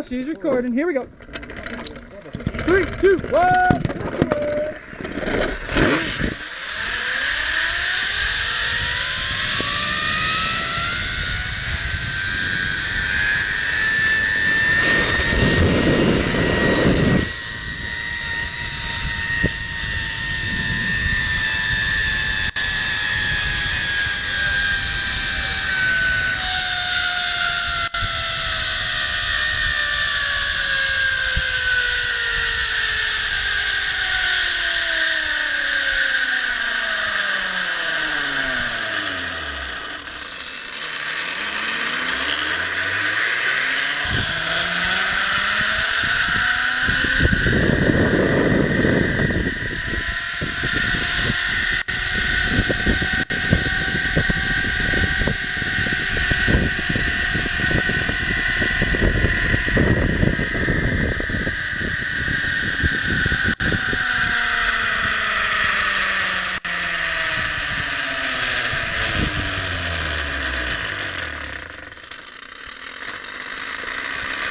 go. She's recording. Here we go. 3, 2, 1.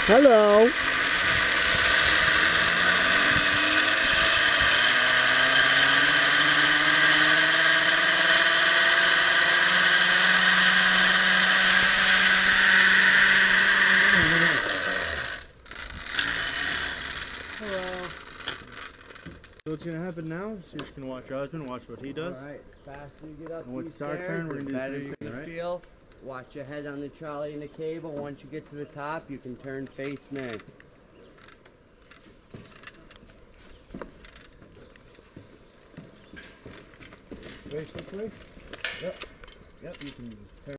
Hello. Hello. So what's gonna happen now? She's gonna watch her husband, watch what he does. Alright, faster you get up And when these it's our stairs, turn, we're gonna do better the you're same, gonna right? feel. Watch your head on the trolley and the cable. Once you get to the top, you can turn face mid. Face this way? Yep. Yep, you can turn.